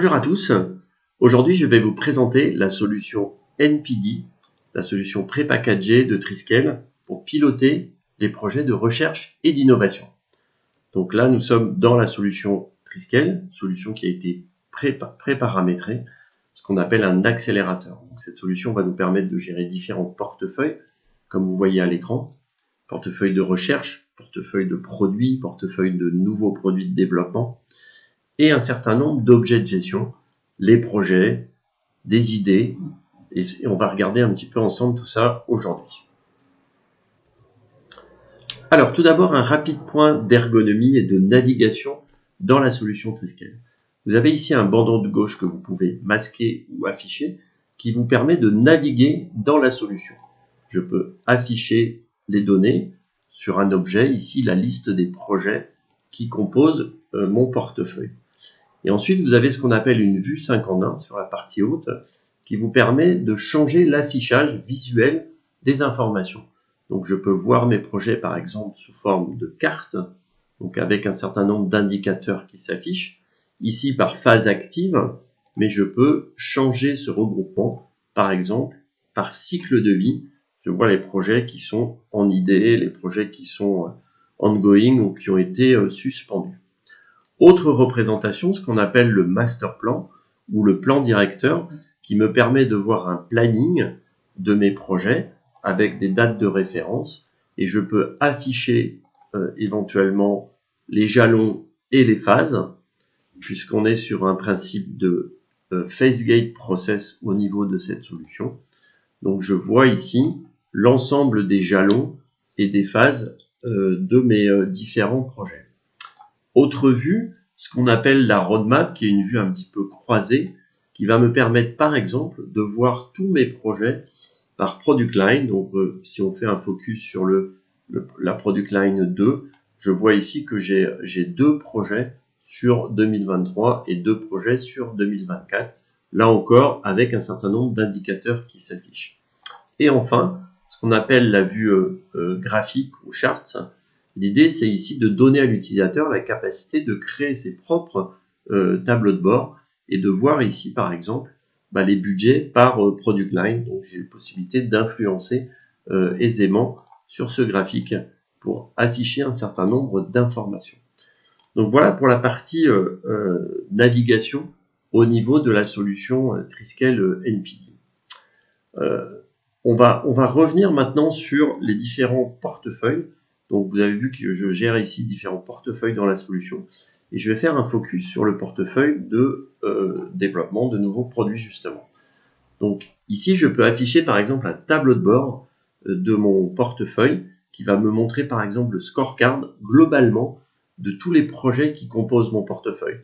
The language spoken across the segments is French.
Bonjour à tous, aujourd'hui je vais vous présenter la solution NPD, la solution prépackagée de Triskel pour piloter les projets de recherche et d'innovation. Donc là nous sommes dans la solution Triskel, solution qui a été pré-paramétrée, ce qu'on appelle un accélérateur. Donc cette solution va nous permettre de gérer différents portefeuilles, comme vous voyez à l'écran, portefeuille de recherche, portefeuille de produits, portefeuille de nouveaux produits de développement, et un certain nombre d'objets de gestion, les projets, des idées, et on va regarder un petit peu ensemble tout ça aujourd'hui. Alors tout d'abord un rapide point d'ergonomie et de navigation dans la solution Triskel. Vous avez ici un bandeau de gauche que vous pouvez masquer ou afficher qui vous permet de naviguer dans la solution. Je peux afficher les données sur un objet, ici la liste des projets qui composent mon portefeuille. Et ensuite, vous avez ce qu'on appelle une vue 5 en 1 sur la partie haute qui vous permet de changer l'affichage visuel des informations. Donc, je peux voir mes projets, par exemple, sous forme de carte, donc avec un certain nombre d'indicateurs qui s'affichent, ici par phase active, mais je peux changer ce regroupement, par exemple, par cycle de vie. Je vois les projets qui sont en idée, les projets qui sont ongoing ou qui ont été suspendus. Autre représentation, ce qu'on appelle le master plan ou le plan directeur qui me permet de voir un planning de mes projets avec des dates de référence et je peux afficher éventuellement les jalons et les phases puisqu'on est sur un principe de phase gate process au niveau de cette solution. Donc je vois ici l'ensemble des jalons et des phases de mes différents projets. Autre vue, ce qu'on appelle la roadmap, qui est une vue un petit peu croisée, qui va me permettre par exemple de voir tous mes projets par product line. Donc si on fait un focus sur la product line 2, je vois ici que j'ai 2 projets sur 2023 et 2 projets sur 2024. Là encore, avec un certain nombre d'indicateurs qui s'affichent. Et enfin, ce qu'on appelle la vue graphique ou charts. L'idée, c'est ici de donner à l'utilisateur la capacité de créer ses propres tableaux de bord et de voir ici, par exemple, les budgets par product line. Donc, j'ai la possibilité d'influencer aisément sur ce graphique pour afficher un certain nombre d'informations. Donc, voilà pour la partie navigation au niveau de la solution Triskel NPD. On va revenir maintenant sur les différents portefeuilles. Donc, vous avez vu que je gère ici différents portefeuilles dans la solution. Et je vais faire un focus sur le portefeuille de développement de nouveaux produits, justement. Donc, ici, je peux afficher, par exemple, un tableau de bord de mon portefeuille qui va me montrer, par exemple, le scorecard globalement de tous les projets qui composent mon portefeuille.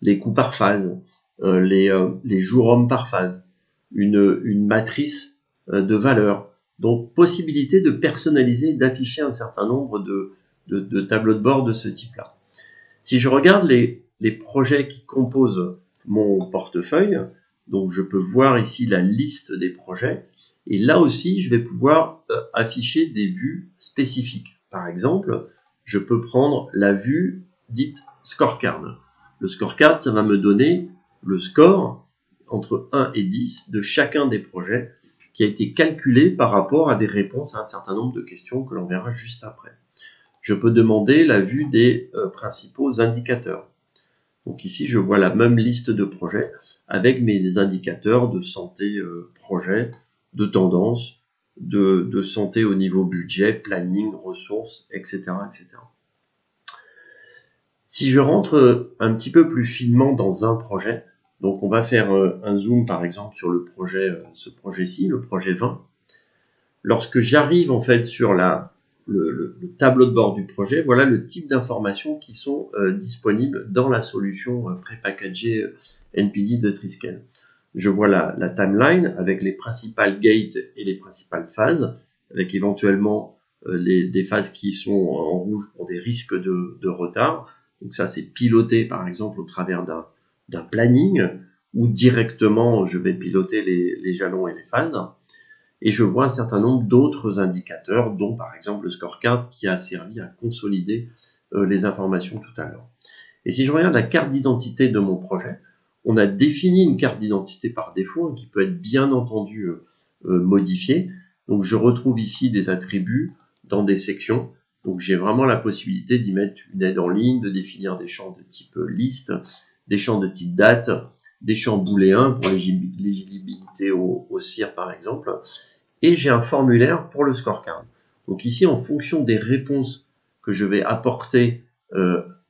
Les coûts par phase, les jours hommes par phase, une matrice de valeurs. Donc, possibilité de personnaliser et d'afficher un certain nombre de tableaux de bord de ce type-là. Si je regarde les projets qui composent mon portefeuille, donc je peux voir ici la liste des projets, et là aussi, je vais pouvoir afficher des vues spécifiques. Par exemple, je peux prendre la vue dite scorecard. Le scorecard, ça va me donner le score entre 1 et 10 de chacun des projets, qui a été calculé par rapport à des réponses à un certain nombre de questions que l'on verra juste après. Je peux demander la vue des principaux indicateurs. Donc ici, je vois la même liste de projets avec mes indicateurs de santé projet, de tendance, de santé au niveau budget, planning, ressources, etc., etc. Si je rentre un petit peu plus finement dans un projet, donc on va faire un zoom par exemple sur le projet, ce projet-ci, le projet 20. Lorsque j'arrive en fait sur le tableau de bord du projet, voilà le type d'informations qui sont disponibles dans la solution prépackagée NPD de Triskel. Je vois la timeline avec les principales gates et les principales phases, avec éventuellement des phases qui sont en rouge pour des risques de retard. Donc ça, c'est piloté par exemple au travers d'un planning où directement je vais piloter les jalons et les phases. Et je vois un certain nombre d'autres indicateurs, dont par exemple le scorecard qui a servi à consolider les informations tout à l'heure. Et si je regarde la carte d'identité de mon projet, On a défini une carte d'identité par défaut qui peut être bien entendu modifiée. Donc je retrouve ici des attributs dans des sections. Donc j'ai vraiment la possibilité d'y mettre une aide en ligne, de définir des champs de type liste, des champs de type date, des champs booléens pour l'éligibilité au CIR par exemple. Et j'ai un formulaire pour le scorecard. Donc ici, en fonction des réponses que je vais apporter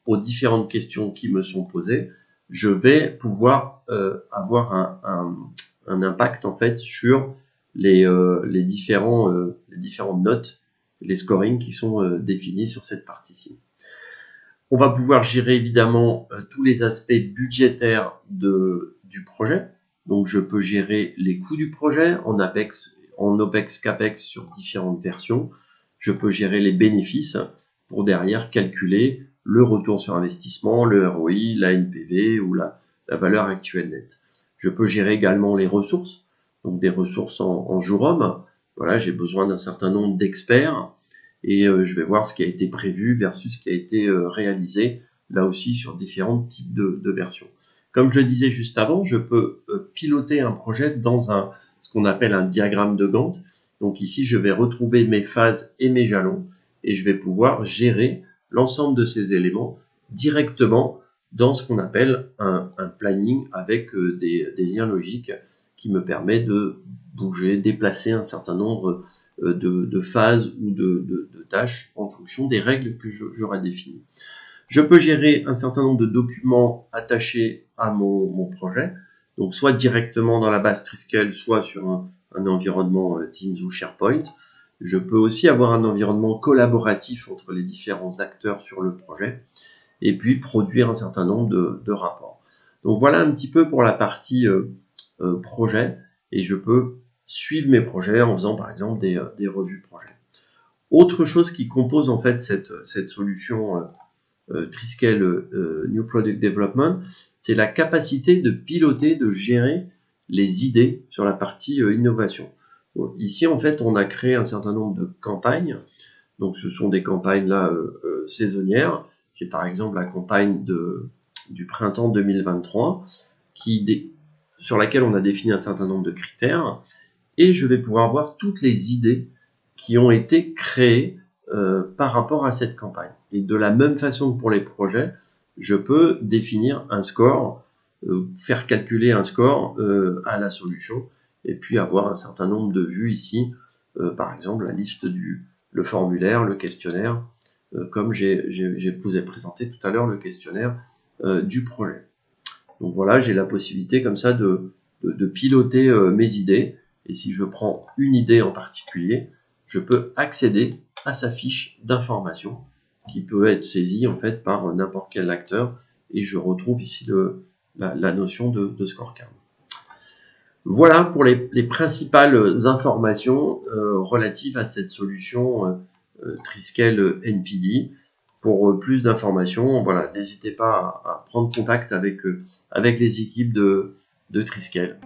aux différentes questions qui me sont posées, je vais pouvoir avoir un impact en fait sur les différentes notes, les scorings qui sont définis sur cette partie-ci. On va pouvoir gérer évidemment tous les aspects budgétaires du projet. Donc je peux gérer les coûts du projet en OPEX, CAPEX sur différentes versions. Je peux gérer les bénéfices pour derrière calculer le retour sur investissement, le ROI, la NPV ou la valeur actuelle nette. Je peux gérer également les ressources, donc des ressources en jour homme. Voilà, j'ai besoin d'un certain nombre d'experts et je vais voir ce qui a été prévu versus ce qui a été réalisé, là aussi sur différents types de versions. Comme je le disais juste avant, je peux piloter un projet dans ce qu'on appelle un diagramme de Gantt. Donc ici, je vais retrouver mes phases et mes jalons et je vais pouvoir gérer l'ensemble de ces éléments directement dans ce qu'on appelle un planning avec des liens logiques qui me permet de bouger, déplacer un certain nombre de phases ou de tâches en fonction des règles que j'aurai définies. Je peux gérer un certain nombre de documents attachés à mon projet, donc soit directement dans la base Triskel, soit sur un environnement Teams ou SharePoint. Je peux aussi avoir un environnement collaboratif entre les différents acteurs sur le projet, et puis produire un certain nombre de rapports. Donc voilà un petit peu pour la partie projet, et je peux suivre mes projets en faisant par exemple des revues projet. Autre chose qui compose en fait cette solution Triskel New Product Development, c'est la capacité de piloter, de gérer les idées sur la partie innovation. Donc, ici en fait on a créé un certain nombre de campagnes, donc ce sont des campagnes là saisonnières. J'ai par exemple la campagne du printemps 2023 sur laquelle on a défini un certain nombre de critères et je vais pouvoir voir toutes les idées qui ont été créées par rapport à cette campagne. Et de la même façon que pour les projets, je peux définir un score, faire calculer un score à la solution et puis avoir un certain nombre de vues ici, par exemple la liste le formulaire, le questionnaire, comme je vous ai présenté tout à l'heure le questionnaire du projet. Donc voilà, j'ai la possibilité comme ça de piloter mes idées. Et si je prends une idée en particulier, je peux accéder à sa fiche d'information qui peut être saisie en fait par n'importe quel acteur. Et je retrouve ici la notion de scorecard. Voilà pour les principales informations relatives à cette solution Triskel NPD. Pour plus d'informations, voilà, n'hésitez pas à prendre contact avec les équipes de Triskel.